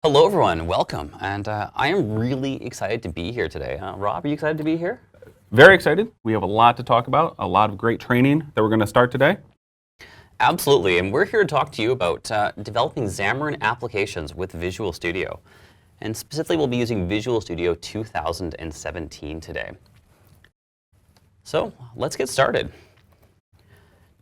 Hello everyone, welcome. And I am really excited to be here today. Rob, are you excited to be here? Very excited. We have a lot to talk about, a lot of great training that we're going to start today. Absolutely, and we're here to talk to you about developing Xamarin applications with Visual Studio. And specifically, we'll be using Visual Studio 2017 today. So let's get started.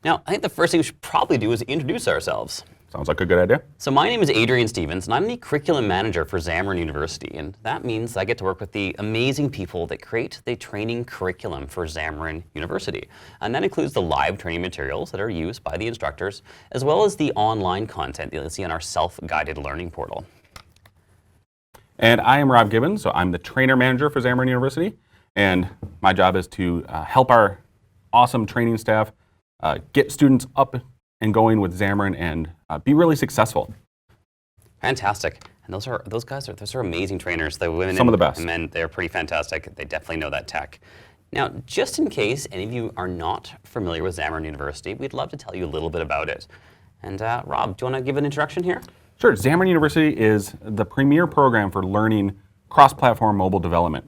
Now, I think the first thing we should probably do is introduce ourselves. Sounds like a good idea. So my name is Adrian Stevens, and I'm the curriculum manager for Xamarin University. And that means I get to work with the amazing people that create the training curriculum for Xamarin University. And that includes the live training materials that are used by the instructors, as well as the online content that you'll see on our self-guided learning portal. And I am Rob Gibbens, so I'm the trainer manager for Xamarin University. And my job is to help our awesome training staff get students up and going with Xamarin and be really successful. Fantastic. And those guys are amazing trainers. The women Some of the best. And men, they're pretty fantastic. They definitely know that tech. Now, just in case any of you are not familiar with Xamarin University, we'd love to tell you a little bit about it. And Rob, do you want to give an introduction here? Sure. Xamarin University is the premier program for learning cross-platform mobile development.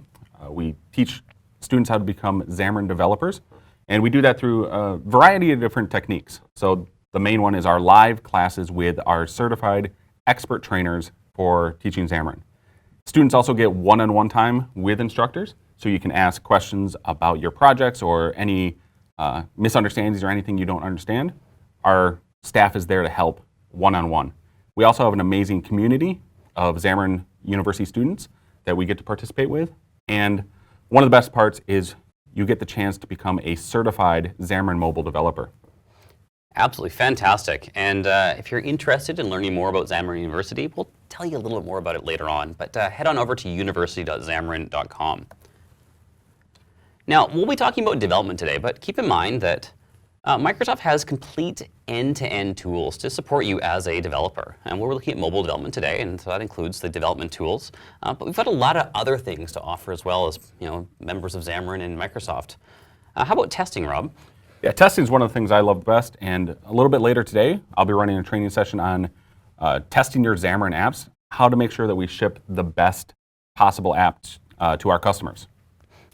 We teach students how to become Xamarin developers, and we do that through a variety of different techniques. So the main one is our live classes with our certified expert trainers for teaching Xamarin. Students also get one-on-one time with instructors, so you can ask questions about your projects or any misunderstandings or anything you don't understand. Our staff is there to help one-on-one. We also have an amazing community of Xamarin University students that we get to participate with. And one of the best parts is you get the chance to become a certified Xamarin mobile developer. Absolutely fantastic. And if you're interested in learning more about Xamarin University, we'll tell you a little bit more about it later on. But head on over to university.xamarin.com. Now, we'll be talking about development today, but keep in mind that Microsoft has complete end-to-end tools to support you as a developer. And we're looking at mobile development today, and so that includes the development tools. But we've got a lot of other things to offer as well as members of Xamarin and Microsoft. How about testing, Rob? Yeah, testing is one of the things I love best, and a little bit later today, I'll be running a training session on testing your Xamarin apps, how to make sure that we ship the best possible apps to our customers.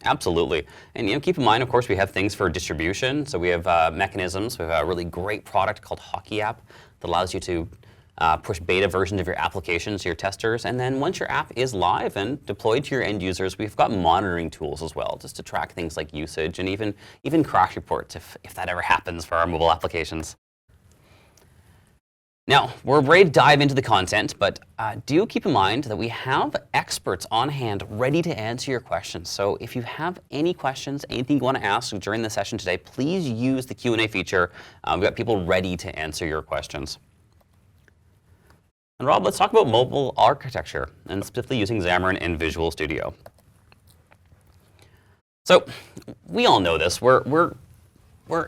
Absolutely. And keep in mind, of course, we have things for distribution. So we have mechanisms. We have a really great product called Hockey App that allows you to push beta versions of your applications to your testers. And then once your app is live and deployed to your end users, we've got monitoring tools as well, just to track things like usage and even crash reports if that ever happens for our mobile applications. Now, we're ready to dive into the content, but do keep in mind that we have experts on hand ready to answer your questions. So if you have any questions, anything you want to ask during the session today, please use the Q&A feature. We've got people ready to answer your questions. And Rob, let's talk about mobile architecture, and specifically using Xamarin and Visual Studio. So we all know this. We're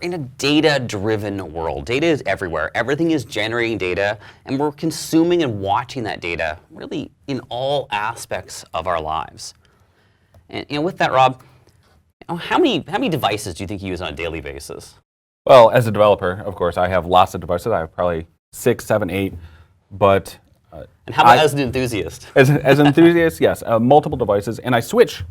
in a data-driven world. Data is everywhere. Everything is generating data, and we're consuming and watching that data really in all aspects of our lives. And with that, Rob, how many devices do you think you use on a daily basis? Well, as a developer, of course, I have lots of devices. I have probably 6, 7, 8. But and how about as an enthusiast? As an enthusiast, yes, multiple devices, and I switch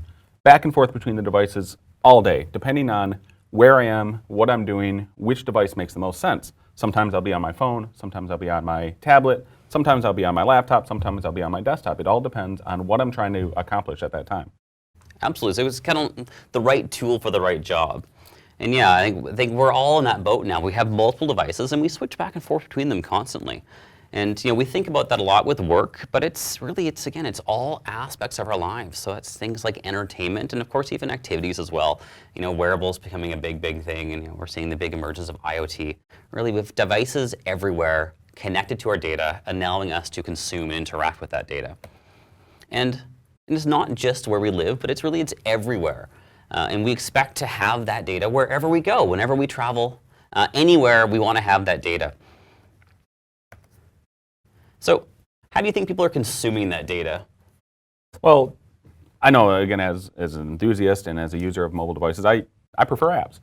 back and forth between the devices all day, depending on where I am, what I'm doing, which device makes the most sense. Sometimes I'll be on my phone, sometimes I'll be on my tablet, sometimes I'll be on my laptop, sometimes I'll be on my desktop. It all depends on what I'm trying to accomplish at that time. Absolutely. So it's kind of the right tool for the right job. And yeah, I think we're all in that boat now. We have multiple devices, and we switch back and forth between them constantly. And we think about that a lot with work, but it's all aspects of our lives. So it's things like entertainment, and of course even activities as well. Wearables becoming a big thing, and we're seeing the big emergence of IoT. Really, with devices everywhere connected to our data, allowing us to consume and interact with that data. And it's not just where we live, but it's everywhere. And we expect to have that data wherever we go, whenever we travel, anywhere we want to have that data. So how do you think people are consuming that data? Well, I know, again, as an enthusiast and as a user of mobile devices, I prefer apps.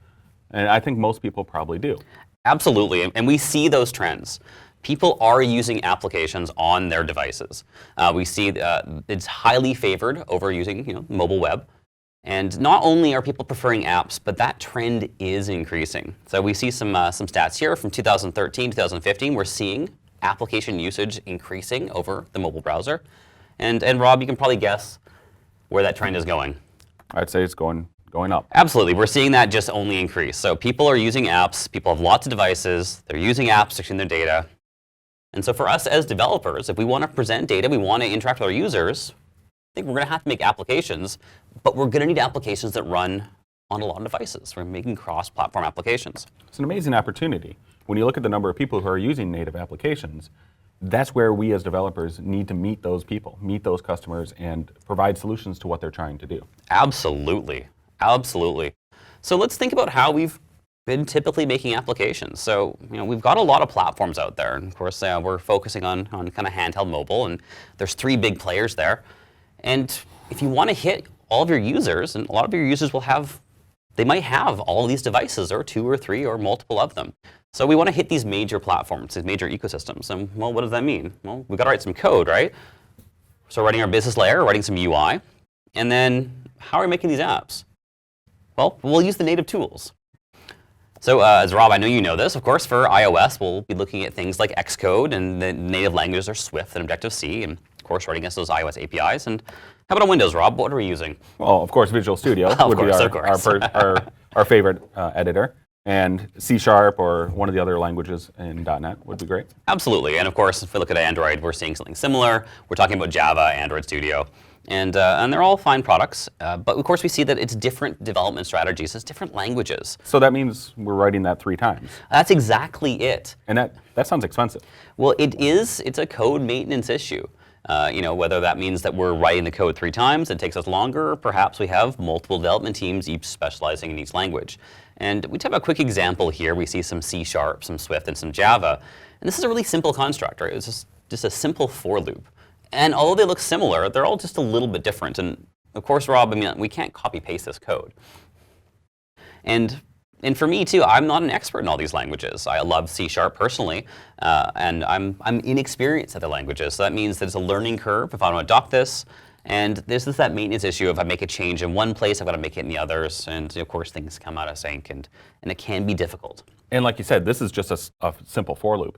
And I think most people probably do. Absolutely. And we see those trends. people are using applications on their devices. We see it's highly favored over using mobile web. And not only are people preferring apps, but that trend is increasing. So we see some stats here from 2013, 2015. We're seeing application usage increasing over the mobile browser. And Rob, you can probably guess where that trend is going. I'd say it's going up. Absolutely. We're seeing that just only increase. So people are using apps. People have lots of devices. They're using apps to clean their data. And so for us as developers, if we want to present data, we want to interact with our users, I think we're going to have to make applications, but we're going to need applications that run on a lot of devices. We're making cross-platform applications. It's an amazing opportunity. When you look at the number of people who are using native applications, that's where we as developers need to meet those people, meet those customers, and provide solutions to what they're trying to do. Absolutely. Absolutely. So let's think about how we've been typically making applications. So we've got a lot of platforms out there. And of course, we're focusing on kind of handheld mobile, and there's 3 big players there. And if you want to hit all of your users, and a lot of your users they might have all of these devices, or 2 or 3 or multiple of them. So we want to hit these major platforms, these major ecosystems. And well, what does that mean? Well, we've got to write some code, right? So writing our business layer, writing some UI. And then how are we making these apps? Well, we'll use the native tools. So as Rob, I know you know this, of course, for iOS, we'll be looking at things like Xcode, and the native languages are Swift and Objective-C, and of course, writing against those iOS APIs. And how about on Windows, Rob? What are we using? Well, of course, Visual Studio would be our favorite editor. And C# or one of the other languages in .NET would be great. Absolutely. And of course, if we look at Android, we're seeing something similar. We're talking about Java, Android Studio. And they're all fine products. But of course, we see that it's different development strategies. It's different languages. So that means we're writing that 3 times. That's exactly it. And that sounds expensive. Well, it is. It's a code maintenance issue. Whether that means that we're writing the code 3 times, it takes us longer, or perhaps we have multiple development teams, each specializing in each language. And we have a quick example here. We see some C#, some Swift, and some Java. And this is a really simple construct, right? It's just a simple for loop. And although they look similar, they're all just a little bit different. And of course, Rob, we can't copy paste this code. And for me too, I'm not an expert in all these languages. I love C# personally, and I'm inexperienced at the languages. So that means there's a learning curve if I want to adopt this. And this is that maintenance issue of I make a change in one place, I've got to make it in the others. And of course, things come out of sync, and it can be difficult. And like you said, this is just a simple for loop.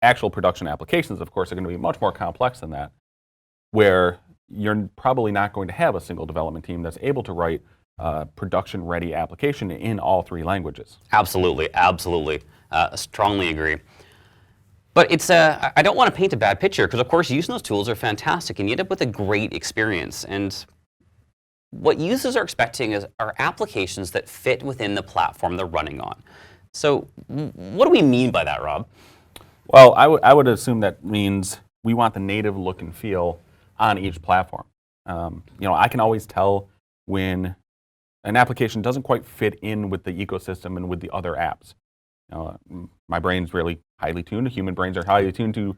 Actual production applications, of course, are going to be much more complex than that, where you're probably not going to have a single development team that's able to write a production-ready application in all 3 languages. Absolutely, absolutely. Strongly agree. But I don't want to paint a bad picture, because of course using those tools are fantastic, and you end up with a great experience. And what users are expecting are applications that fit within the platform they're running on. So what do we mean by that, Rob? Well, I would assume that means we want the native look and feel on each platform. I can always tell when an application doesn't quite fit in with the ecosystem and with the other apps. My brain's really highly tuned. Human brains are highly tuned to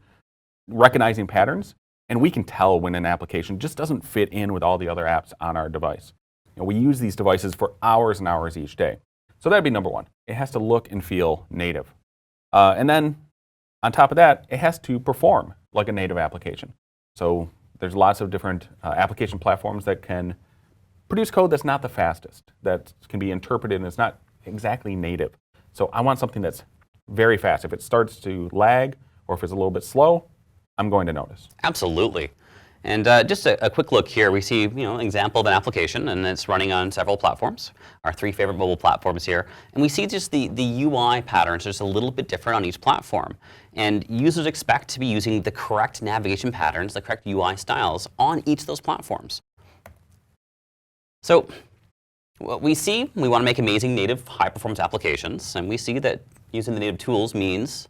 recognizing patterns, and we can tell when an application just doesn't fit in with all the other apps on our device. We use these devices for hours and hours each day. So that'd be number 1. It has to look and feel native. And then on top of that, it has to perform like a native application. So there's lots of different application platforms that can produce code that's not the fastest, that can be interpreted and it's not exactly native. So I want something that's very fast. If it starts to lag or if it's a little bit slow, I'm going to notice. Absolutely. And just a quick look here, we see an example of an application, and it's running on several platforms, our 3 favorite mobile platforms here. And we see just the UI patterns are just a little bit different on each platform. And users expect to be using the correct navigation patterns, the correct UI styles on each of those platforms. So what we see, we want to make amazing native high-performance applications, and we see that using the native tools means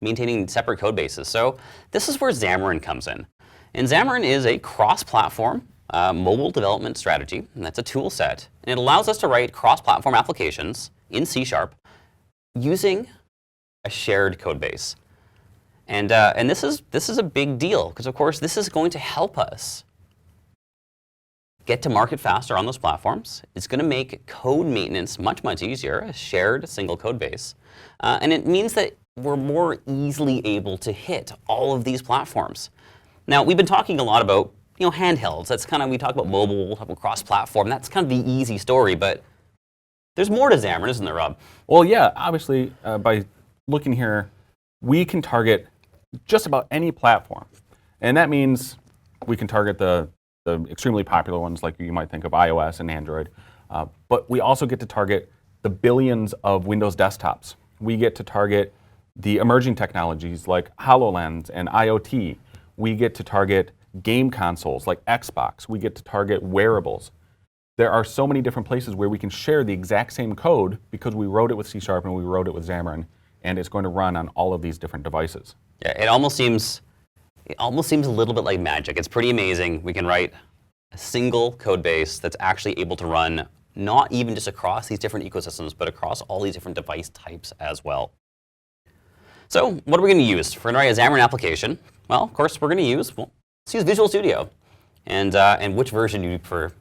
maintaining separate code bases. So this is where Xamarin comes in. And Xamarin is a cross-platform mobile development strategy, and that's a tool set. And it allows us to write cross-platform applications in C# using a shared code base. And this is a big deal, because of course this is going to help us get to market faster on those platforms. It's going to make code maintenance much, much easier, a shared single code base. And it means that we're more easily able to hit all of these platforms. Now, we've been talking a lot about handhelds. That's kind of, we talk about mobile, we talk about cross-platform. That's kind of the easy story, but there's more to Xamarin, isn't there, Rob? Well, yeah, obviously, by looking here, we can target just about any platform. And that means we can target the extremely popular ones, like you might think of iOS and Android. But we also get to target the billions of Windows desktops. We get to target the emerging technologies like HoloLens and IoT. We get to target game consoles like Xbox. We get to target wearables. There are so many different places where we can share the exact same code because we wrote it with C# and we wrote it with Xamarin, and it's going to run on all of these different devices. Yeah, it almost seems a little bit like magic. It's pretty amazing. We can write a single code base that's actually able to run not even just across these different ecosystems, but across all these different device types as well. So what are we going to use? If we're going to write a Xamarin application, well, of course, let's use Visual Studio. And which version do you prefer?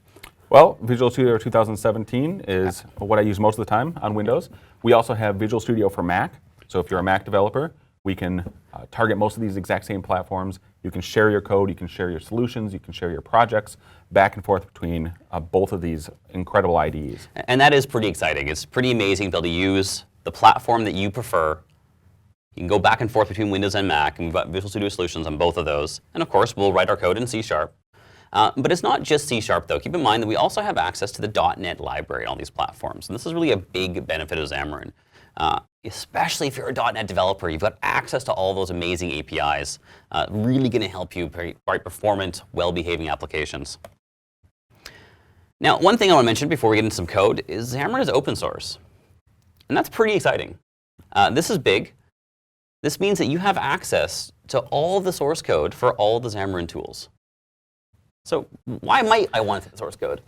Well, Visual Studio 2017 is what I use most of the time on Windows. We also have Visual Studio for Mac. So if you're a Mac developer, we can target most of these exact same platforms. You can share your code, you can share your solutions, you can share your projects back and forth between both of these incredible IDEs. And that is pretty exciting. It's pretty amazing to be able to use the platform that you prefer. You can go back and forth between Windows and Mac, and we've got Visual Studio solutions on both of those. And of course, we'll write our code in C#. But it's not just C# though. Keep in mind that we also have access to the .NET library on these platforms. And this is really a big benefit of Xamarin. Especially if you're a .NET developer, you've got access to all those amazing APIs. Really going to help you write performant, well-behaving applications. Now, one thing I want to mention before we get into some code is Xamarin is open source. And that's pretty exciting. This is big. This means that you have access to all the source code for all the Xamarin tools. So why might I want the source code?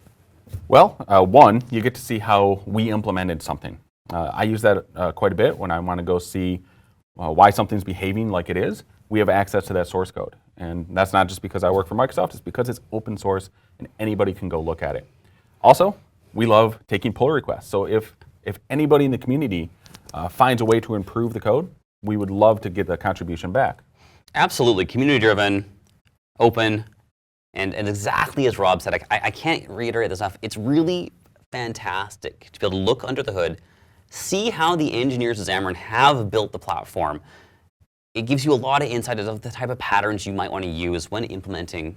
Well, one, you get to see how we implemented something. I use that quite a bit when I want to go see why something's behaving like it is. We have access to that source code. And that's not just because I work for Microsoft, it's because it's open source and anybody can go look at it. Also, we love taking pull requests. So if anybody in the community finds a way to improve the code, we would love to get the contribution back. Absolutely. Community-driven, open, and exactly as Rob said, I can't reiterate this enough. It's really fantastic to be able to look under the hood, see how the engineers of Xamarin have built the platform. It gives you a lot of insight into the type of patterns you might want to use when implementing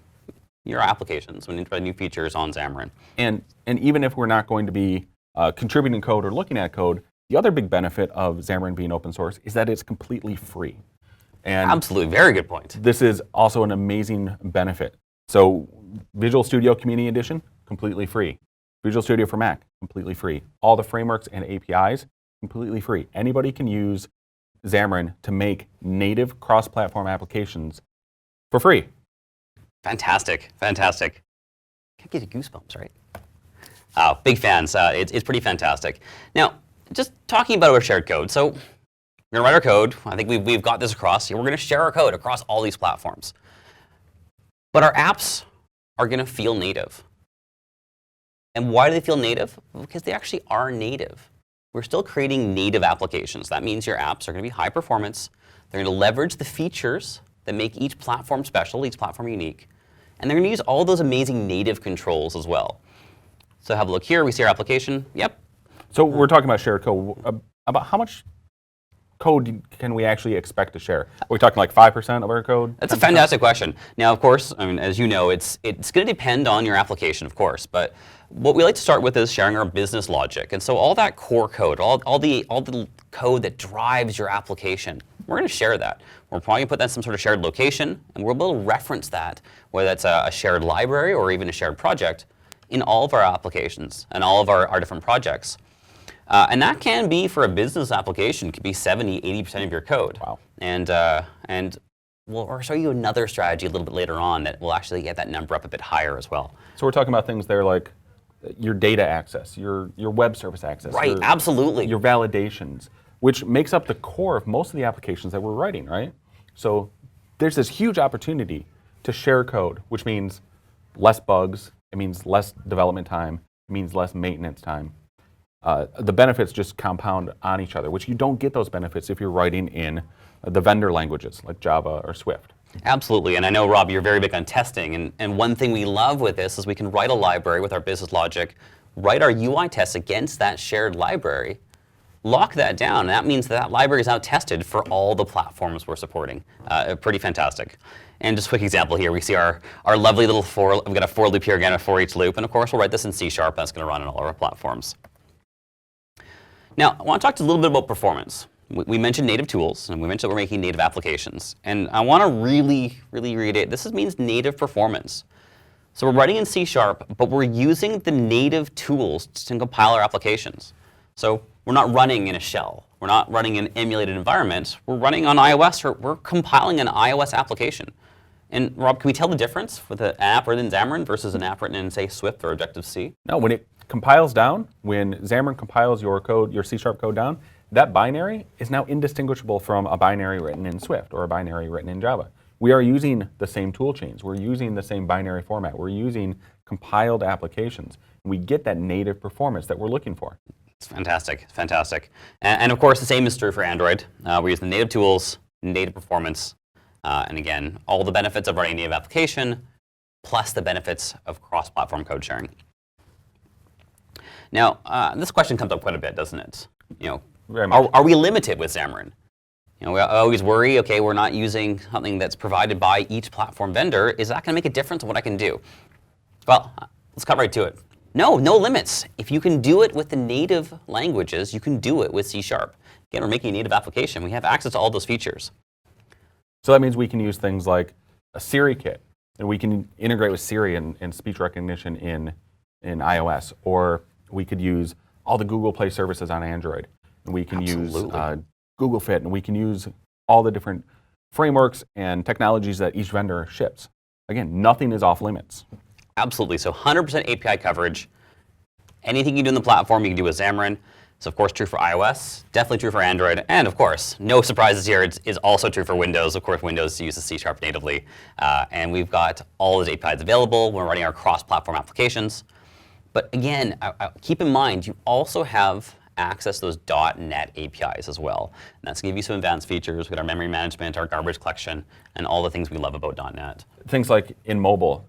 your applications, when implementing new features on Xamarin. And even if we're not going to be contributing code or looking at code, the other big benefit of Xamarin being open source is that it's completely free. And absolutely, very good point. This is also an amazing benefit. So Visual Studio Community Edition, completely free. Visual Studio for Mac, completely free. All the frameworks and APIs, completely free. Anybody can use Xamarin to make native cross-platform applications for free. Fantastic, fantastic. Can't get goosebumps, right? Oh, big fans. It's pretty fantastic. Now, just talking about our shared code. So we're going to write our code. I think we've got this across. We're going to share our code across all these platforms. But our apps are going to feel native. And why do they feel native? Because they actually are native. We're still creating native applications. That means your apps are going to be high performance. They're going to leverage the features that make each platform special, each platform unique. And they're going to use all those amazing native controls as well. So have a look here. We see our application. Yep. So we're talking about shared code. About how much code can we actually expect to share? Are we talking like 5% of our code? That's 10%? A fantastic question. Now, of course, I mean, as you know, it's going to depend on your application, of course. But what we like to start with is sharing our business logic. And so all that core code, all the code that drives your application, we're going to share that. We're probably going to put that in some sort of shared location, and we'll be able to reference that, whether that's a shared library or even a shared project, in all of our applications and all of our different projects. And that can be, for a business application, could be 70, 80% of your code. Wow. And we'll show you another strategy a little bit later on that will actually get that number up a bit higher as well. So we're talking about things there like your data access, your web service access. Right, absolutely. Your validations, which makes up the core of most of the applications that we're writing, right? So there's this huge opportunity to share code, which means less bugs, it means less development time, it means less maintenance time. the benefits just compound on each other, which you don't get those benefits if you're writing in the vendor languages like Java or Swift. Absolutely, and I know, Rob, you're very big on testing, and one thing we love with this is we can write a library with our business logic, write our UI tests against that shared library, lock that down, and that means that library is now tested for all the platforms we're supporting. Pretty fantastic. And just a quick example here, we see our lovely little we've got a for loop here again, a for each loop, and of course we'll write this in C#, that's going to run on all of our platforms. Now, I want to talk a little bit about performance. We mentioned native tools, and we mentioned that we're making native applications. And I want to really reiterate, this means native performance. So we're writing in C#, but we're using the native tools to compile our applications. So we're not running in a shell. We're not running in an emulated environment. We're running on iOS, or we're compiling an iOS application. And Rob, can we tell the difference with an app written in Xamarin versus an app written in, say, Swift or Objective-C? No, when it compiles down, when Xamarin compiles your code, your C# code down, that binary is now indistinguishable from a binary written in Swift or a binary written in Java. We are using the same tool chains. We're using the same binary format. We're using compiled applications. We get that native performance that we're looking for. It's fantastic, fantastic. And of course, the same is true for Android. We use the native tools, native performance, and again, all the benefits of writing a native application, plus the benefits of cross-platform code sharing. Now, this question comes up quite a bit, doesn't it? You know, very much. Are we limited with Xamarin? You know, we always worry, okay, we're not using something that's provided by each platform vendor. Is that going to make a difference in what I can do? Well, let's cut right to it. No, no limits. If you can do it with the native languages, you can do it with C#. Again, we're making a native application. We have access to all those features. So that means we can use things like a Siri kit, and we can integrate with Siri and speech recognition in iOS, or we could use all the Google Play services on Android. And we can use Google Fit, and we can use all the different frameworks and technologies that each vendor ships. Again, nothing is off limits. Absolutely. So 100% API coverage. Anything you do in the platform, you can do with Xamarin. It's of course true for iOS, definitely true for Android, and of course, no surprises here, it is also true for Windows. Of course, Windows uses C# natively. And we've got all those APIs available when we're running our cross-platform applications. But again, keep in mind, you also have access to those .NET APIs as well. And that's going to give you some advanced features with our memory management, our garbage collection, and all the things we love about .NET. Things like in mobile,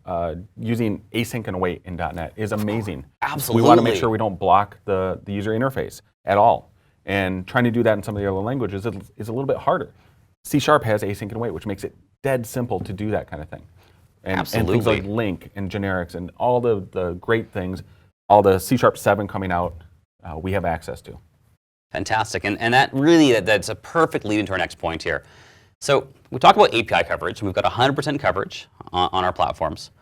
using async and await in .NET is amazing. Absolutely. We want to make sure we don't block the user interface at all. And trying to do that in some of the other languages is a little bit harder. C# has async and await, which makes it dead simple to do that kind of thing. And things like link and generics and all the great things, all the C#7 coming out, we have access to. Fantastic, and that really, that's a perfect lead into our next point here. So we talk about API coverage, and we've got 100% coverage on our platforms,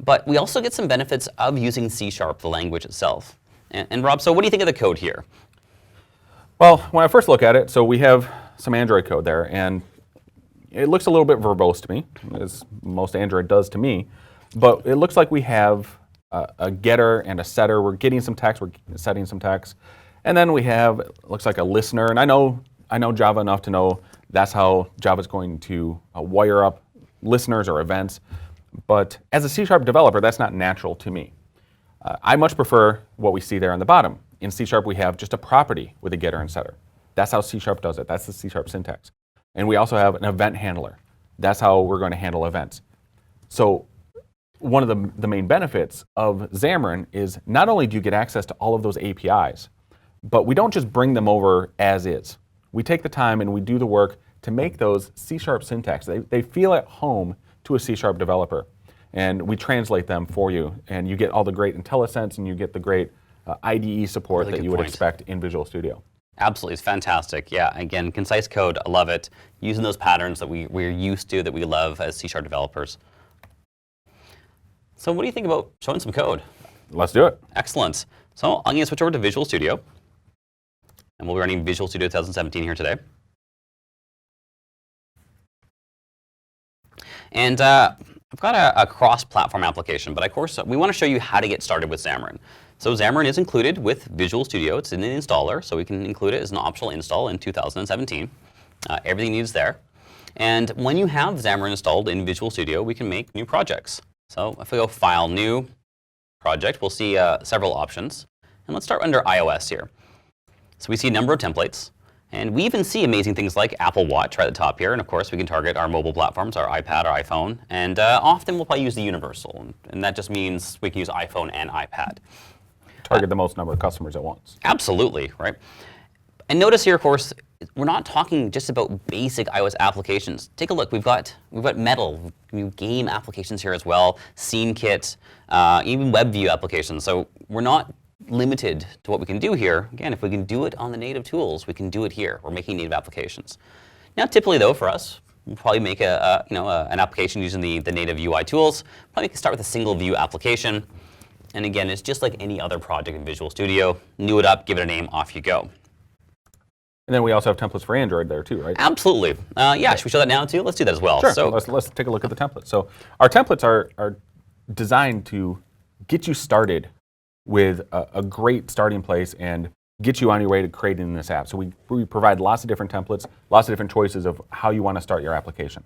but we also get some benefits of using C#, the language itself. And Rob, so what do you think of the code here? Well, when I first look at it, so we have some Android code there, and it looks a little bit verbose to me, as most Android does to me, but it looks like we have a getter and a setter. We're getting some text, we're setting some text. And then we have, looks like a listener. And I know Java enough to know that's how Java's going to wire up listeners or events. But as a C# developer, that's not natural to me. I much prefer what we see there on the bottom. In C# we have just a property with a getter and setter. That's how C# does it. That's the C# syntax. And we also have an event handler. That's how we're going to handle events. So one of the main benefits of Xamarin is not only do you get access to all of those APIs, but we don't just bring them over as is. We take the time and we do the work to make those C# syntax. They feel at home to a C# developer. And we translate them for you. And you get all the great IntelliSense and you get the great IDE support that you would expect in Visual Studio. Absolutely, it's fantastic. Yeah, again, concise code, I love it. Using those patterns that we're used to, that we love as C# developers. So what do you think about showing some code? Let's do it. Excellent. So I'm going to switch over to Visual Studio. And we'll be running Visual Studio 2017 here today. And I've got a cross-platform application, but of course we want to show you how to get started with Xamarin. So Xamarin is included with Visual Studio. It's in the installer, so we can include it as an optional install in 2017. Everything needs there. And when you have Xamarin installed in Visual Studio, we can make new projects. So if we go File, New, Project, we'll see several options. And let's start under iOS here. So we see a number of templates. And we even see amazing things like Apple Watch right at the top here. And of course, we can target our mobile platforms, our iPad, our iPhone. And often we'll probably use the universal. And that just means we can use iPhone and iPad. Target the most number of customers at once. Absolutely, right? And notice here, of course, we're not talking just about basic iOS applications. Take a look. We've got Metal, game applications here as well, Scene Kit, even WebView applications. So we're not limited to what we can do here. Again, if we can do it on the native tools, we can do it here. We're making native applications. Now, typically though, for us, we'll probably make an application using the native UI tools. Probably can start with a single view application. And again, it's just like any other project in Visual Studio. New it up, give it a name, off you go. And then we also have templates for Android there too, right? Absolutely. Yeah, should we show that now too? Let's do that as well. Sure. So Let's take a look at the templates. So our templates are designed to get you started with a great starting place and get you on your way to creating this app. So we provide lots of different templates, lots of different choices of how you want to start your application.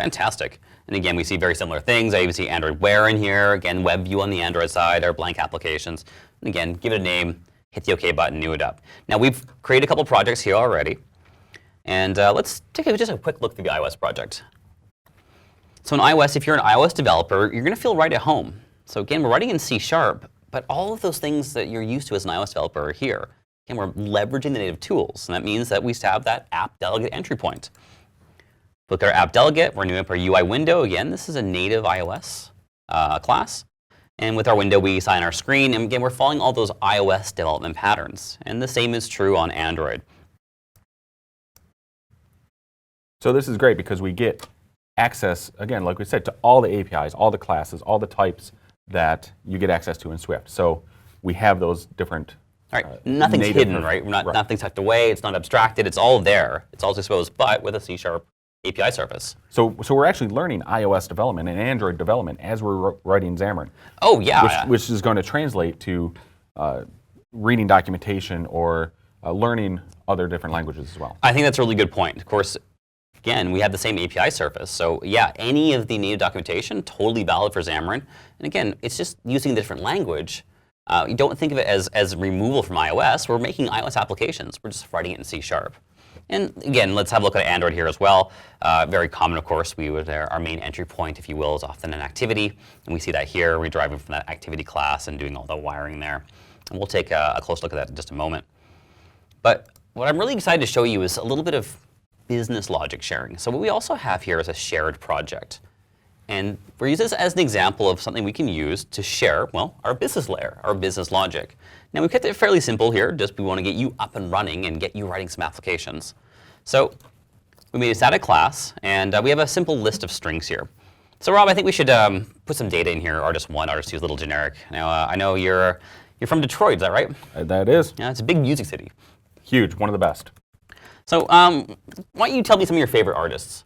fantastic. And again, we see very similar things. I even see Android Wear in here. Again, WebView on the Android side, our blank applications. And again, give it a name, hit the OK button, new it up. Now we've created a couple projects here already. And let's take just a quick look through the iOS project. So in iOS, if you're an iOS developer, you're going to feel right at home. So again, we're writing in C#, but all of those things that you're used to as an iOS developer are here. Again, we're leveraging the native tools, and that means that we have that app delegate entry point. Look at our app delegate. We're new up our UI window. Again, this is a native iOS class. And with our window, we assign our screen. And again, we're following all those iOS development patterns. And the same is true on Android. So this is great because we get access, again, like we said, to all the APIs, all the classes, all the types that you get access to in Swift. So we have those different nothing's hidden, right? Nothing's tucked away. It's not abstracted. It's all there. It's all disposed, but with a C# API surface. So we're actually learning iOS development and Android development as we're writing Xamarin. Oh, yeah. Which is going to translate to reading documentation or learning other different languages as well. I think that's a really good point. Of course, again, we have the same API surface. So yeah, any of the native documentation, totally valid for Xamarin. And again, it's just using a different language. You don't think of it as removal from iOS. We're making iOS applications. We're just writing it in C#. And again, let's have a look at Android here as well. Very common, of course. Our main entry point, if you will, is often an activity. And we see that here. We're driving from that activity class and doing all the wiring there. And we'll take a close look at that in just a moment. But what I'm really excited to show you is a little bit of business logic sharing. So what we also have here is a shared project. And we're using this as an example of something we can use to share, well, our business layer, our business logic. Now we've kept it fairly simple here, just we want to get you up and running and get you writing some applications. So we made a static class, and we have a simple list of strings here. So Rob, I think we should put some data in here, artist 1, artist 2 is a little generic. Now I know you're from Detroit, is that right? That is. Yeah, it's a big music city. Huge, one of the best. So why don't you tell me some of your favorite artists?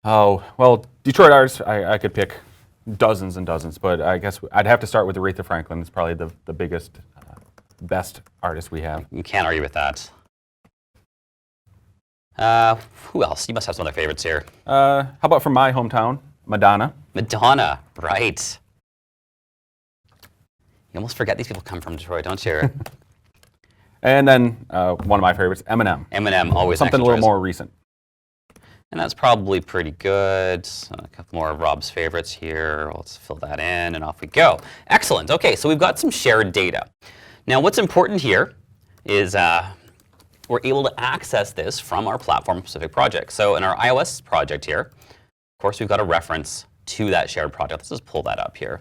Oh, well, Detroit artists, I could pick dozens and dozens, but I guess I'd have to start with Aretha Franklin. It's probably the biggest, best artist we have. You can't argue with that. Who else? You must have some other favorites here. How about from my hometown, Madonna? Madonna, right. You almost forget these people come from Detroit, don't you? And then one of my favorites, Eminem. Eminem, always something a little more recent. And that's probably pretty good. A couple more of Rob's favorites here. Let's fill that in, and off we go. Excellent. OK, so we've got some shared data. Now, what's important here is we're able to access this from our platform-specific project. So in our iOS project here, of course, we've got a reference to that shared project. Let's just pull that up here.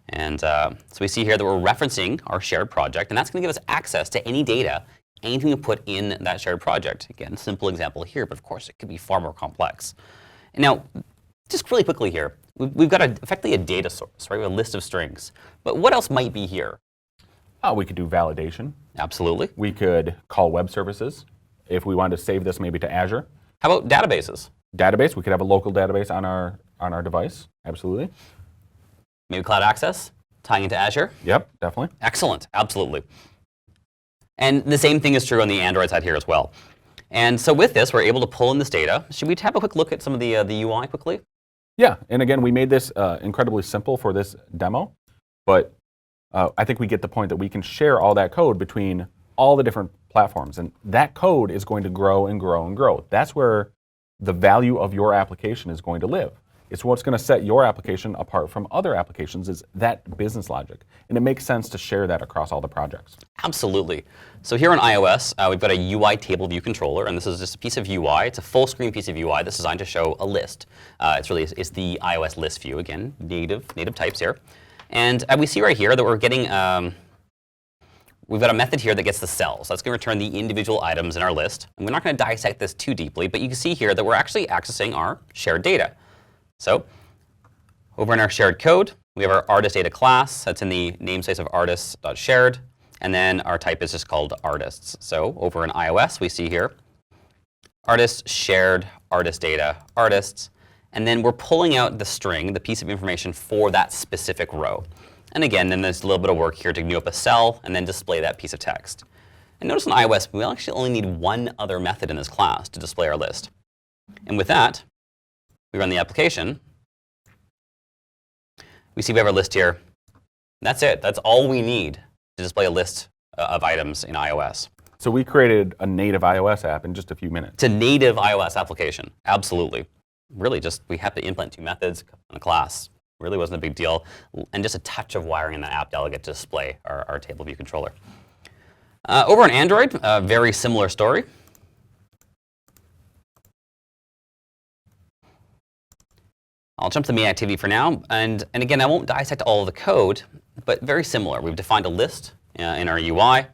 And so we see here that we're referencing our shared project, and that's going to give us access to any data, anything to put in that shared project. Again, simple example here, but of course it could be far more complex. And now, just really quickly here, we've got effectively a data source, right? We have a list of strings. But what else might be here? We could do validation. Absolutely. We could call web services if we wanted to save this maybe to Azure. How about databases? Database, we could have a local database on our device. Absolutely. Maybe cloud access, tying into Azure? Yep, definitely. Excellent, absolutely. And the same thing is true on the Android side here as well. And so with this, we're able to pull in this data. Should we have a quick look at some of the UI quickly? Yeah, and again, we made this incredibly simple for this demo. But I think we get the point that we can share all that code between all the different platforms, and that code is going to grow and grow and grow. That's where the value of your application is going to live. It's what's going to set your application apart from other applications, is that business logic. And it makes sense to share that across all the projects. Absolutely. So here on iOS, we've got a UI table view controller, and this is just a piece of UI. It's a full screen piece of UI that's designed to show a list. It's the iOS list view, again, native types here. And we see right here that we're getting, we've got a method here that gets the cells. That's going to return the individual items in our list. And we're not going to dissect this too deeply, but you can see here that we're actually accessing our shared data. So over in our shared code, we have our artist data class. That's in the namespace of artists.shared. And then our type is just called artists. So over in iOS, we see here artists shared artist data artists. And then we're pulling out the string, the piece of information for that specific row. And again, then there's a little bit of work here to new up a cell and then display that piece of text. And notice in iOS, we actually only need one other method in this class to display our list. And with that, we run the application. We see we have our list here. That's it. That's all we need to display a list of items in iOS. So we created a native iOS app in just a few minutes. It's a native iOS application. Absolutely. Really, just we have to implement two methods in a class. Really wasn't a big deal. And just a touch of wiring in the app delegate to display our table view controller. Over on Android, a very similar story. I'll jump to the main activity for now. And again, I won't dissect all of the code, but very similar. We've defined a list in our UI.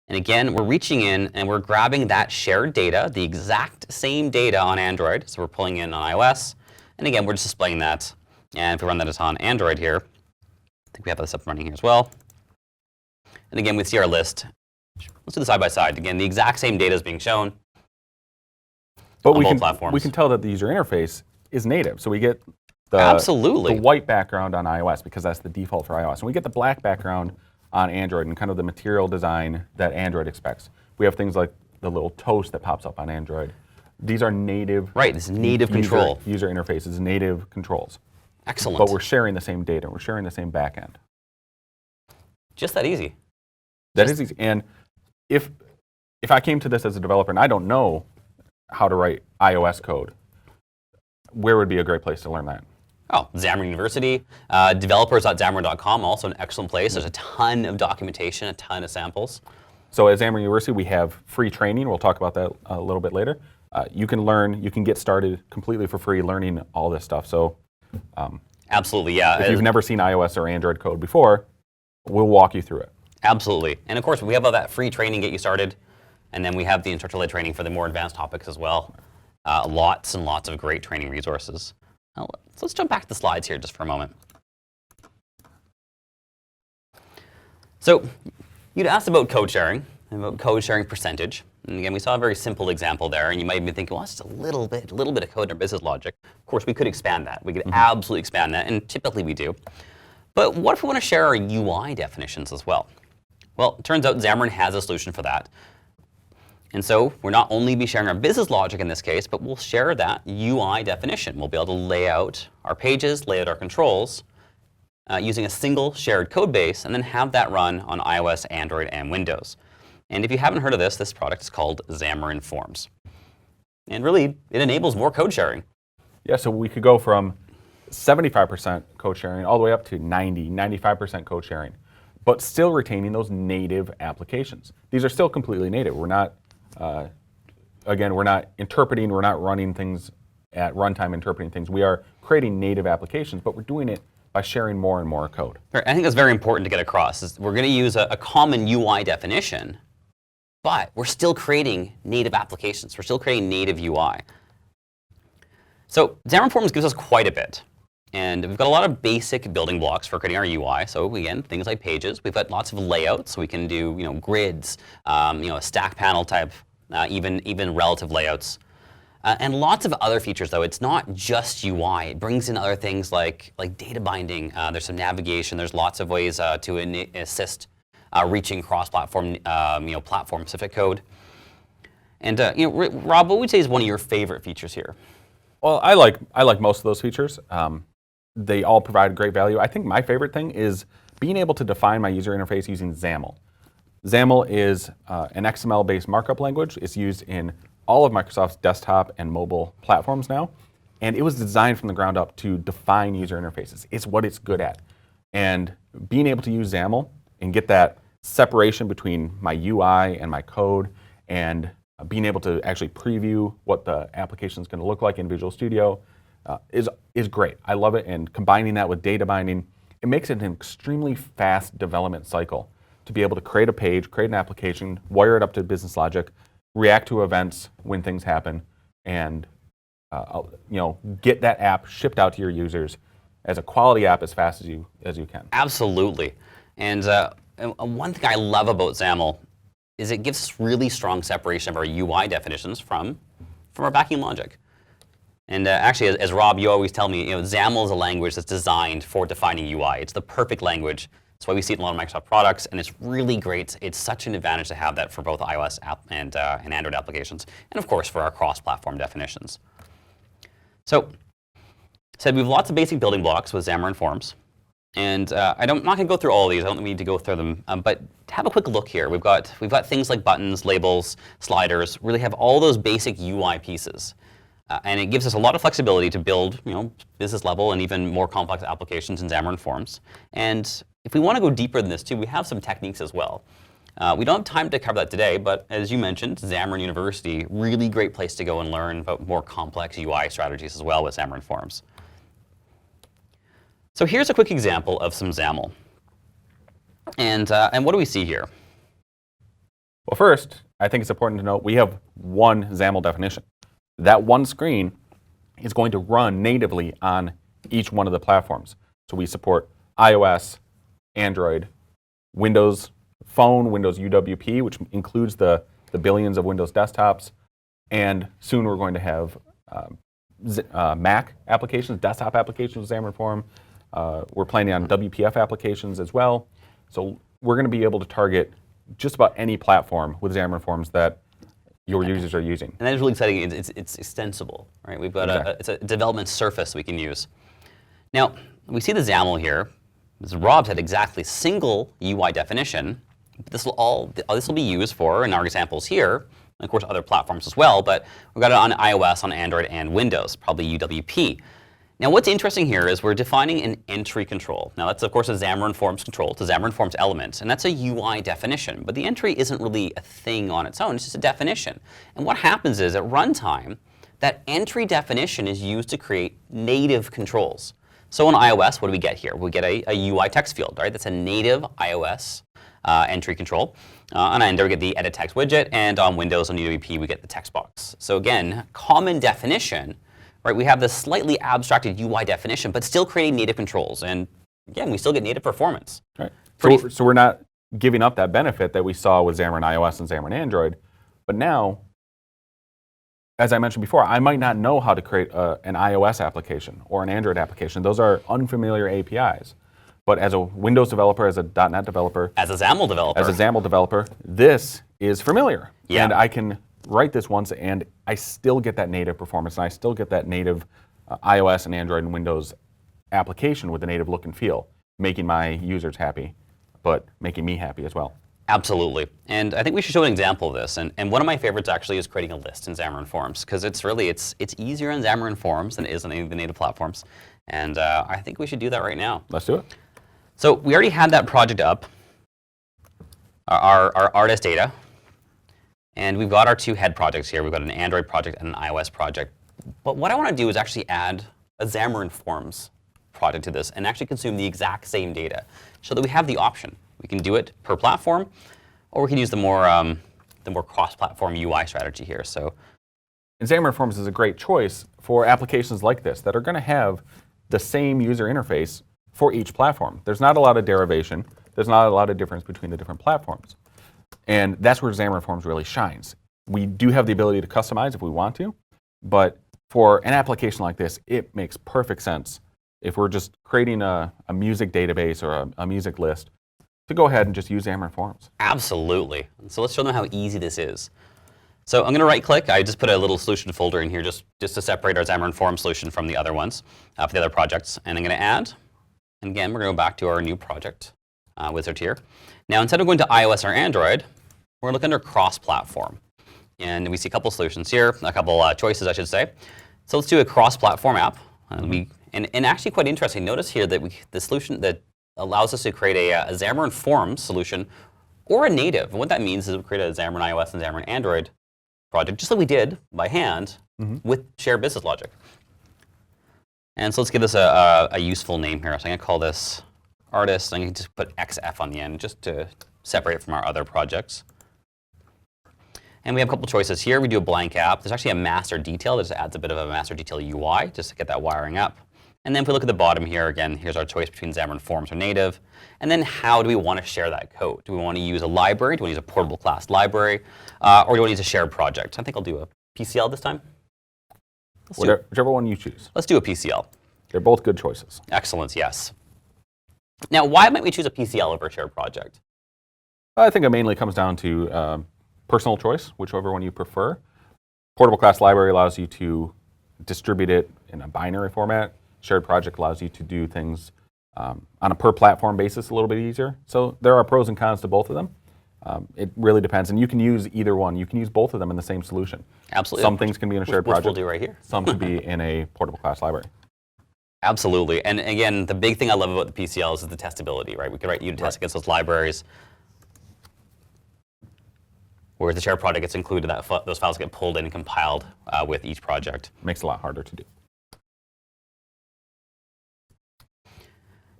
And again, we're reaching in and we're grabbing that shared data, the exact same data on Android. So we're pulling in on iOS. And again, we're just displaying that. And if we run that on Android here, I think we have this up running here as well. And again, we see our list. Let's do the side by side. Again, the exact same data is being shown on both platforms. We can tell that the user interface is native. So we get Absolutely. the white background on iOS because that's the default for iOS. And we get the black background on Android and kind of the material design that Android expects. We have things like the little toast that pops up on Android. These are native. Right, this is native control. User interfaces, native controls. Excellent. But we're sharing the same data. We're sharing the same backend. Just that easy. That is easy. And if I came to this as a developer and I don't know how to write iOS code, where would be a great place to learn that? Oh, Xamarin University. Developers.xamarin.com, also an excellent place. There's a ton of documentation, a ton of samples. So at Xamarin University, we have free training. We'll talk about that a little bit later. You can get started completely for free learning all this stuff. So absolutely, yeah. If you've never seen iOS or Android code before, we'll walk you through it. Absolutely. And of course, we have all that free training get you started. And then we have the instructor-led training for the more advanced topics as well. Lots and lots of great training resources. Now, let's jump back to the slides here just for a moment. So you'd asked about code sharing percentage. And again, we saw a very simple example there. And you might be thinking, well, that's just a little bit of code in our business logic. Of course, we could expand that. We could absolutely expand that. And typically we do. But what if we want to share our UI definitions as well? Well, it turns out Xamarin has a solution for that. And so we'll not only be sharing our business logic in this case, but we'll share that UI definition. We'll be able to lay out our pages, lay out our controls, using a single shared code base, and then have that run on iOS, Android, and Windows. And if you haven't heard of this product is called Xamarin.Forms. And really, it enables more code sharing. Yeah, so we could go from 75% code sharing all the way up to 90, 95% code sharing, but still retaining those native applications. These are still completely native. We're not, again, we're not interpreting, we're not running things at runtime interpreting things. We are creating native applications, but we're doing it by sharing more and more code. I think that's very important to get across. Is we're going to use a common UI definition, but we're still creating native applications. We're still creating native UI. So Xamarin.Forms gives us quite a bit. And we've got a lot of basic building blocks for creating our UI. So again, things like pages. We've got lots of layouts. So we can do grids, a stack panel type, even relative layouts. And lots of other features, though. It's not just UI. It brings in other things like data binding. There's some navigation. There's lots of ways to assist reaching cross-platform, platform-specific code. And Rob, what would you say is one of your favorite features here? Well, I like most of those features. They all provide great value. I think my favorite thing is being able to define my user interface using XAML. XAML is an XML-based markup language. It's used in all of Microsoft's desktop and mobile platforms now. And it was designed from the ground up to define user interfaces. It's what it's good at. And being able to use XAML and get that separation between my UI and my code, and being able to actually preview what the application is going to look like in Visual Studio is great. I love it. And combining that with data binding, it makes it an extremely fast development cycle to be able to create a page, create an application, wire it up to business logic, react to events when things happen, and get that app shipped out to your users as a quality app as fast as you can. Absolutely. And one thing I love about XAML is it gives us really strong separation of our UI definitions from our backing logic. And actually, as Rob, you always tell me, XAML is a language that's designed for defining UI. It's the perfect language. That's why we see it in a lot of Microsoft products, and it's really great. It's such an advantage to have that for both iOS and Android applications, and of course for our cross-platform definitions. So we have lots of basic building blocks with Xamarin.Forms. And I'm not going to go through all of these. I don't need to go through them. But have a quick look here. We've got things like buttons, labels, sliders. Really have all those basic UI pieces. And it gives us a lot of flexibility to build, business level and even more complex applications in Xamarin.Forms. And if we want to go deeper than this too, we have some techniques as well. We don't have time to cover that today, but as you mentioned, Xamarin University, really great place to go and learn about more complex UI strategies as well with Xamarin.Forms. So here's a quick example of some XAML. And what do we see here? Well, first, I think it's important to note we have one XAML definition. That one screen is going to run natively on each one of the platforms. So we support iOS, Android, Windows Phone, Windows UWP, which includes the billions of Windows desktops, and soon we're going to have Mac applications, desktop applications with Xamarin.Forms. We're planning on WPF applications as well. So we're going to be able to target just about any platform with Xamarin.Forms that your users are using. And that is really exciting. It's extensible, right? We've got it's a development surface we can use. Now, we see the XAML here. As Rob said, exactly single UI definition. This will be used for, in our examples here, and of course other platforms as well, but we've got it on iOS, on Android, and Windows, probably UWP. Now what's interesting here is we're defining an entry control. Now that's of course a Xamarin.Forms control, it's a Xamarin.Forms element, and that's a UI definition. But the entry isn't really a thing on its own, it's just a definition. And what happens is at runtime, that entry definition is used to create native controls. So on iOS, what do we get here? We get a UI text field, right? That's a native iOS entry control. On Android, we get the edit text widget, and on Windows, on UWP, we get the text box. So again, common definition, right? We have this slightly abstracted UI definition, but still creating native controls. And again, we still get native performance. Right. So we're not giving up that benefit that we saw with Xamarin.iOS and Xamarin.Android, but now, as I mentioned before, I might not know how to create an iOS application or an Android application. Those are unfamiliar APIs. But as a Windows developer, as a .NET developer, as a XAML developer, this is familiar. Yeah. And I can write this once, and I still get that native performance, and I still get that native iOS and Android and Windows application with the native look and feel, making my users happy, but making me happy as well. Absolutely. And I think we should show an example of this. And one of my favorites actually is creating a list in Xamarin.Forms, because it's easier in Xamarin.Forms than it is on any of the native platforms. And I think we should do that right now. Let's do it. So we already had that project up, our artist data. And we've got our two head projects here. We've got an Android project and an iOS project. But what I want to do is actually add a Xamarin.Forms project to this and actually consume the exact same data so that we have the option. We can do it per platform, or we can use the more cross-platform UI strategy here. So, and Xamarin.Forms is a great choice for applications like this that are going to have the same user interface for each platform. There's not a lot of derivation. There's not a lot of difference between the different platforms. And that's where Xamarin.Forms really shines. We do have the ability to customize if we want to, but for an application like this, it makes perfect sense if we're just creating a music database or a music list to go ahead and just use Xamarin.Forms. Absolutely. So let's show them how easy this is. So I'm going to right-click. I just put a little solution folder in here just to separate our Xamarin.Forms solution from the other ones, for the other projects. And I'm going to add. And again, we're going to go back to our new project wizard here. Now, instead of going to iOS or Android, we're going to look under cross-platform. And we see a couple solutions here, a couple choices, I should say. So let's do a cross-platform app. And actually quite interesting, notice here that the solution that allows us to create a Xamarin.Forms solution or a native. And what that means is we create a Xamarin.iOS and Xamarin.Android project, just like we did by hand with shared business logic. And so let's give this a useful name here. So I'm going to call this artist. I'm going to just put XF on the end just to separate it from our other projects. And we have a couple choices here. We do a blank app. There's actually a master detail that just adds a bit of a master detail UI just to get that wiring up. And then if we look at the bottom here, again, here's our choice between Xamarin.Forms or native. And then how do we want to share that code? Do we want to use a library? Do we want to use a portable class library? Or do we want to use a shared project? I think I'll do a PCL this time. Whichever one you choose. Let's do a PCL. They're both good choices. Excellent, yes. Now, why might we choose a PCL over a shared project? I think it mainly comes down to personal choice, whichever one you prefer. Portable class library allows you to distribute it in a binary format. Shared project allows you to do things on a per platform basis a little bit easier. So there are pros and cons to both of them. It really depends, and you can use either one. You can use both of them in the same solution. Absolutely. Some things can be in a shared project. Which we'll do right here. Some can be in a portable class library. Absolutely. And again, the big thing I love about the PCLs is the testability, right? We can write unit tests against those libraries. Whereas the shared project gets included, those files get pulled in and compiled with each project. Makes it a lot harder to do.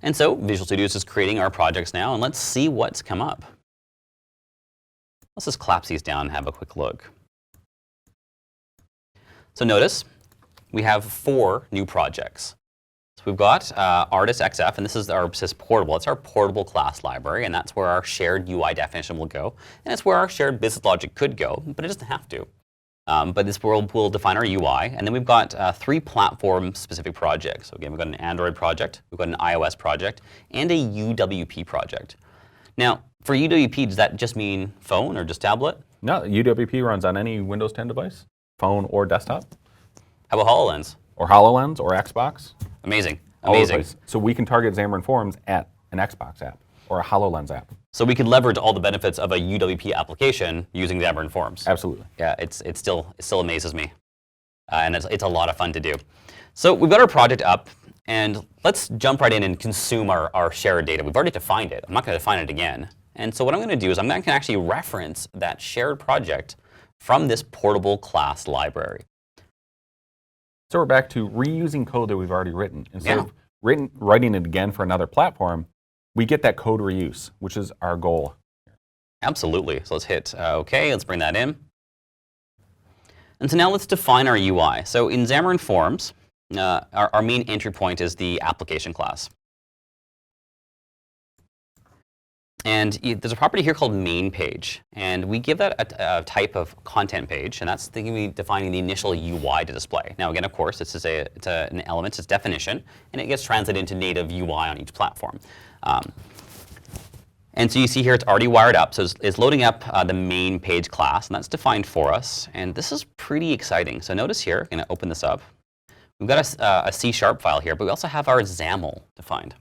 And so Visual Studio is just creating our projects now, and let's see what's come up. Let's just collapse these down and have a quick look. So notice we have 4 new projects. So we've got Artist XF, and this is portable. It's our portable class library, and that's where our shared UI definition will go. And it's where our shared business logic could go, but it doesn't have to. But this will define our UI. And then we've got 3 platform-specific projects. So again, we've got an Android project, we've got an iOS project, and a UWP project. Now, for UWP, does that just mean phone or just tablet? No, UWP runs on any Windows 10 device, phone or desktop. How about HoloLens? Or HoloLens or Xbox. Amazing. All Amazing. over the place. So we can target Xamarin.Forms at an Xbox app or a HoloLens app. So we could leverage all the benefits of a UWP application using Xamarin.Forms. Absolutely. Yeah, it still amazes me. And it's a lot of fun to do. So we've got our project up, and let's jump right in and consume our shared data. We've already defined it. I'm not going to define it again. And so what I'm going to do is I'm going to actually reference that shared project from this portable class library. So we're back to reusing code that we've already written. Instead of writing it again for another platform, we get that code reuse, which is our goal. Absolutely. So let's hit OK. Let's bring that in. And so now let's define our UI. So in Xamarin.Forms, our main entry point is the application class. And there's a property here called main page. And we give that a type of content page. And that's going to be defining the initial UI to display. Now, again, of course, this is an element, it's definition. And it gets translated into native UI on each platform. And so you see here it's already wired up. So it's loading up the main page class. And that's defined for us. And this is pretty exciting. So notice here, I'm going to open this up. We've got a C# file here. But we also have our XAML defined.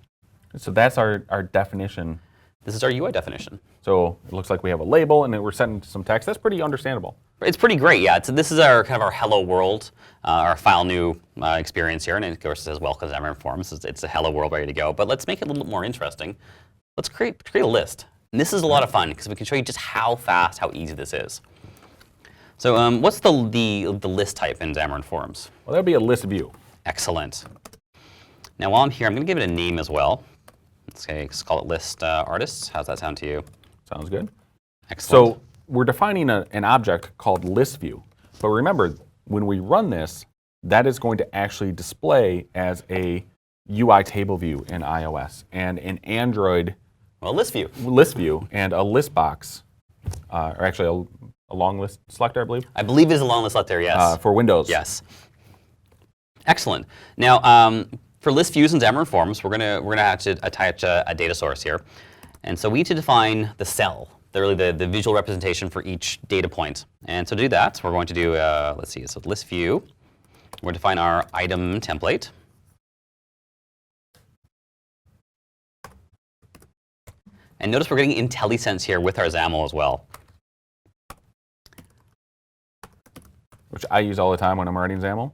So that's our definition. This is our UI definition. So it looks like we have a label, and then we're setting some text. That's pretty understandable. It's pretty great, yeah. This is our kind of our hello world, our file new experience here. And of course, it says welcome to Xamarin.Forms. It's a hello world ready to go. But let's make it a little bit more interesting. Let's create a list. And this is a lot of fun, because we can show you just how fast, how easy this is. So what's the list type in Xamarin.Forms? Well, that would be a list view. Excellent. Now, while I'm here, I'm going to give it a name as well. Let's call it list artists. How's that sound to you? Sounds good. Excellent. So we're defining an object called list view. But remember, when we run this, that is going to actually display as a UI table view in iOS and in Android. Well, list view and a list box, or actually a long list selector, I believe. I believe it is a long list selector, yes. For Windows. Yes. Excellent. Now, for list views in Xamarin.Forms, we're gonna have to attach a data source here, and so we need to define the cell, the visual representation for each data point. And so to do that, we're going to do let's see, so list view. We're going to define our item template. And notice we're getting IntelliSense here with our XAML as well. Which I use all the time when I'm writing XAML.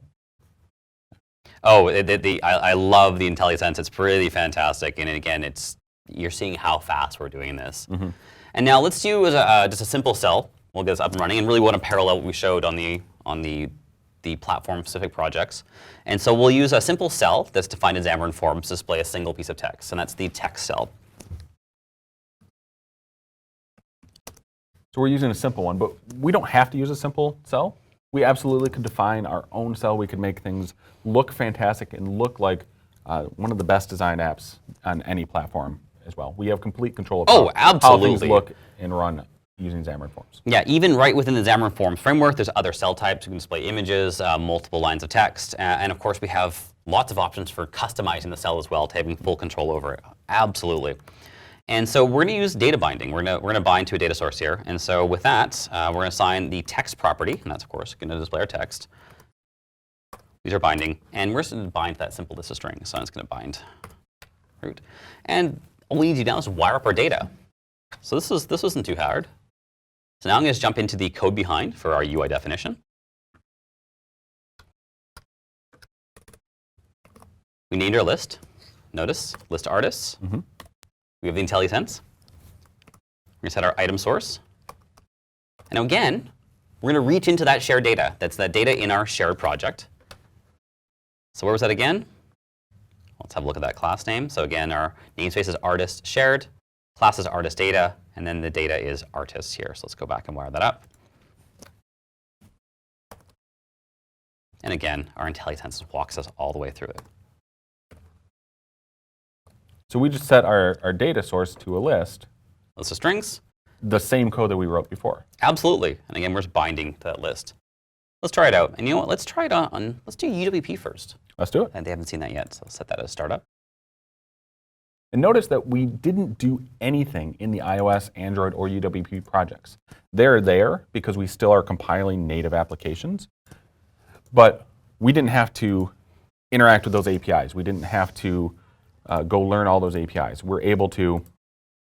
Oh, I love the IntelliSense. It's pretty fantastic. And again, you're seeing how fast we're doing this. And now let's do just a simple cell. We'll get this up and running. And really want to parallel what we showed on the platform-specific projects. And so we'll use a simple cell that's defined in Xamarin.Forms to display a single piece of text. And that's the text cell. So we're using a simple one. But we don't have to use a simple cell. We absolutely could define our own cell. We could make things look fantastic and look like one of the best designed apps on any platform as well. We have complete control of how things look and run using Xamarin.Forms. Yeah, even right within the Xamarin.Forms framework, there's other cell types. We can display images, multiple lines of text, and of course we have lots of options for customizing the cell as well, to having full control over it. Absolutely. And so we're going to use data binding. We're going to bind to a data source here. And so with that, we're going to assign the text property, and that's of course going to display our text. These are binding, and we're just going to bind to that simple list of strings. So I'm just going to bind root, and all we need to do now is wire up our data. So this wasn't too hard. So now I'm going to jump into the code behind for our UI definition. We named our list. Notice list artists. We have the IntelliSense. We're going to set our item source. And now again, we're going to reach into that shared data. That's that data in our shared project. So where was that again? Let's have a look at that class name. So again, our namespace is artist shared, class is artist data, and then the data is artist here. So let's go back and wire that up. And again, our IntelliSense walks us all the way through it. So we just set our data source to a list. List of strings. The same code that we wrote before. Absolutely. And again, we're just binding to that list. Let's try it out. And you know what? Let's try it let's do UWP first. Let's do it. And they haven't seen that yet, so I'll set that as startup. And notice that we didn't do anything in the iOS, Android, or UWP projects. They're there because we still are compiling native applications. But we didn't have to interact with those APIs. We didn't have to go learn all those APIs. We're able to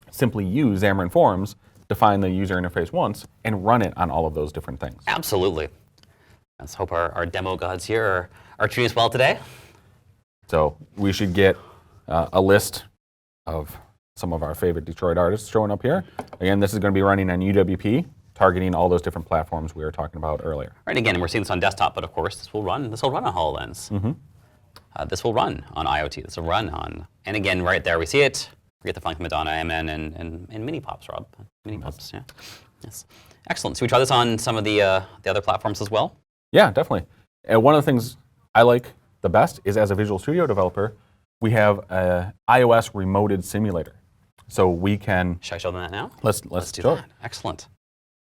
simply use Xamarin.Forms, define the user interface once, and run it on all of those different things. Absolutely. Let's hope our demo gods here are treating us well today. So we should get a list of some of our favorite Detroit artists showing up here. Again, this is going to be running on UWP, targeting all those different platforms we were talking about earlier. Right, again, we're seeing this on desktop, but of course this will run on HoloLens. This will run on IoT. This will run on, and again, right there we see it. We get the Funk Madonna, MN, and Mini Pops, Rob. Mini Pops, yeah. Yes. Excellent. So we try this on some of the other platforms as well? Yeah, definitely. And one of the things I like the best is, as a Visual Studio developer, we have an iOS remoted simulator. So we can... Should I show them that now? Let's do that. Excellent.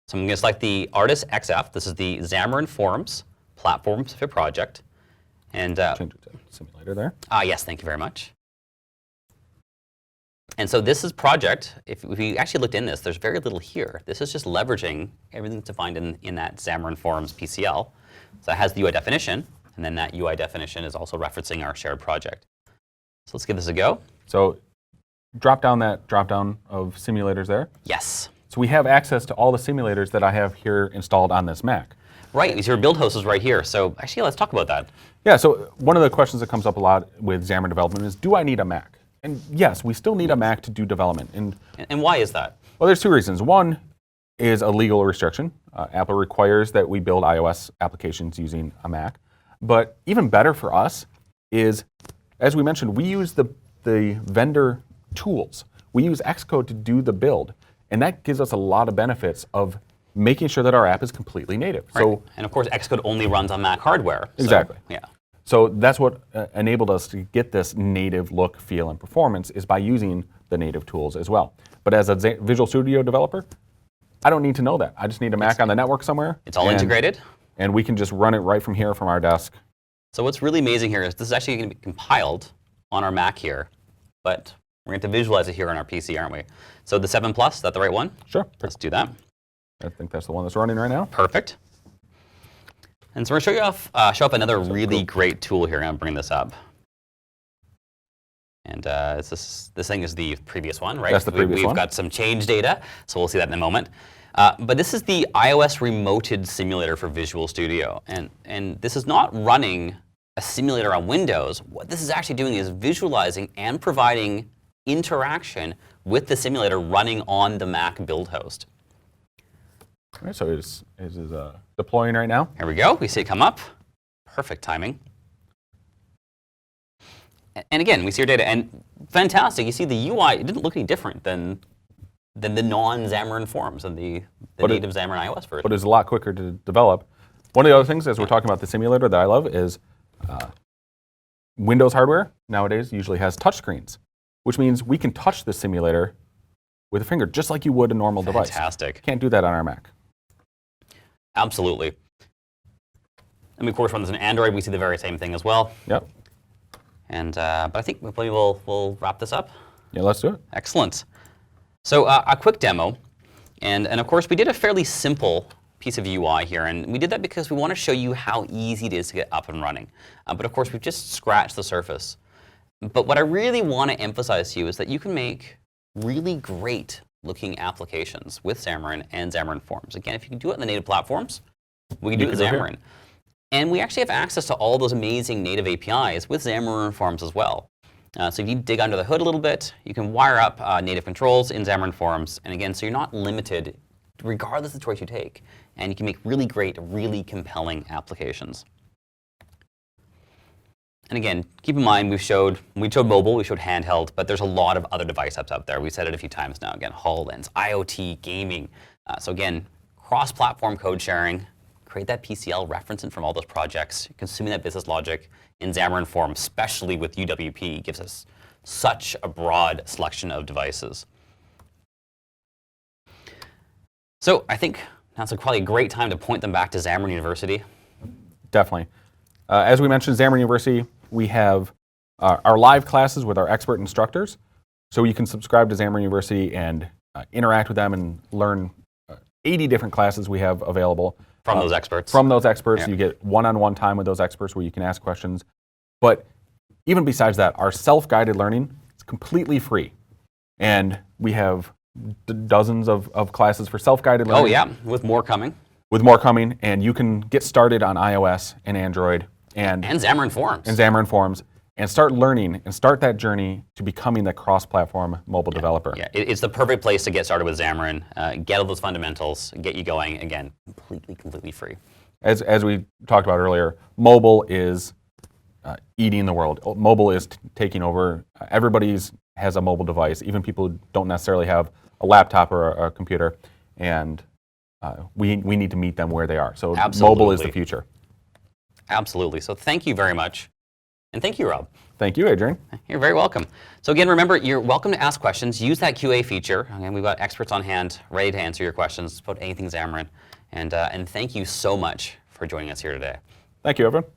So I'm going to select the Artist XF. This is the Xamarin.Forms platform-specific project. And change it to simulator there. Yes, thank you very much. And so this is project. If we actually looked in this, there's very little here. This is just leveraging everything that's defined in that Xamarin.Forms PCL. So it has the UI definition, and then that UI definition is also referencing our shared project. So let's give this a go. So drop down that drop-down of simulators there. Yes. So we have access to all the simulators that I have here installed on this Mac. Right, your build host is right here. So actually, let's talk about that. Yeah, so one of the questions that comes up a lot with Xamarin development is, do I need a Mac? And yes, we still need a Mac to do development. And why is that? Well, there's two reasons. One is a legal restriction. Apple requires that we build iOS applications using a Mac. But even better for us is, as we mentioned, we use the vendor tools. We use Xcode to do the build. And that gives us a lot of benefits of making sure that our app is completely native. Right. So, and of course, Xcode only runs on Mac hardware. Exactly. So, yeah. So that's what enabled us to get this native look, feel, and performance, is by using the native tools as well. But as a Visual Studio developer, I don't need to know that. I just need a Mac on the network somewhere. It's all integrated. And we can just run it right from here from our desk. So what's really amazing here is this is actually going to be compiled on our Mac here, but we're going to visualize it here on our PC, aren't we? So the 7 Plus, is that the right one? Sure. Let's do that. I think that's the one that's running right now. Perfect. And so we're going to show off another really great tool here. I'm going to bring this up. And this thing is the previous one, right? That's the previous one. We've got some change data, so we'll see that in a moment. But this is the iOS remoted simulator for Visual Studio. And this is not running a simulator on Windows. What this is actually doing is visualizing and providing interaction with the simulator running on the Mac build host. All right, so it is deploying right now. Here we go. We see it come up. Perfect timing. And again, we see our data, and fantastic. You see the UI, it didn't look any different than the non-Xamarin Forms and the native Xamarin iOS version. But it's a lot quicker to develop. One of the other things, as we're talking about the simulator, that I love is Windows hardware nowadays usually has touchscreens, which means we can touch the simulator with a finger, just like you would a normal device. Fantastic. Can't do that on our Mac. Absolutely. And we, of course, run this on Android. We see the very same thing as well. Yep. And but I think maybe we'll wrap this up. Yeah, let's do it. Excellent. So a quick demo, and of course we did a fairly simple piece of UI here, and we did that because we want to show you how easy it is to get up and running. But of course we've just scratched the surface. But what I really want to emphasize to you is that you can make really great looking applications with Xamarin and Xamarin Forms. Again, if you can do it on the native platforms, we can do it with Xamarin. And we actually have access to all those amazing native APIs with Xamarin Forms as well. So if you dig under the hood a little bit, you can wire up native controls in Xamarin Forms. And again, so you're not limited regardless of the choice you take. And you can make really great, really compelling applications. And again, keep in mind, we showed mobile, we showed handheld, but there's a lot of other device apps out there. We've said it a few times now. Again, HoloLens, IoT, gaming. So again, cross-platform code sharing. Create that PCL referencing from all those projects, consuming that business logic in Xamarin Forms, especially with UWP, gives us such a broad selection of devices. So I think that's probably a great time to point them back to Xamarin University. Definitely. As we mentioned, Xamarin University, we have our live classes with our expert instructors. So you can subscribe to Xamarin University and interact with them and learn 80 different classes we have available. From those experts. From those experts. Yeah. You get one-on-one time with those experts where you can ask questions. But even besides that, our self-guided learning is completely free. And we have dozens of classes for self-guided learning. Oh yeah, with more coming. With more coming. And you can get started on iOS and Android. And Xamarin Forms. And Xamarin Forms. And start learning and start that journey to becoming the cross-platform mobile developer. Yeah, it's the perfect place to get started with Xamarin. Get all those fundamentals, get you going. Again, completely free. As we talked about earlier, mobile is eating the world. Mobile is taking over. Everybody has a mobile device, even people who don't necessarily have a laptop or a computer. And we need to meet them where they are. So mobile is the future. Absolutely. So thank you very much. And thank you, Rob. Thank you, Adrian. You're very welcome. So again, remember, you're welcome to ask questions. Use that QA feature. Again, we've got experts on hand ready to answer your questions about anything Xamarin. And thank you so much for joining us here today. Thank you, everyone.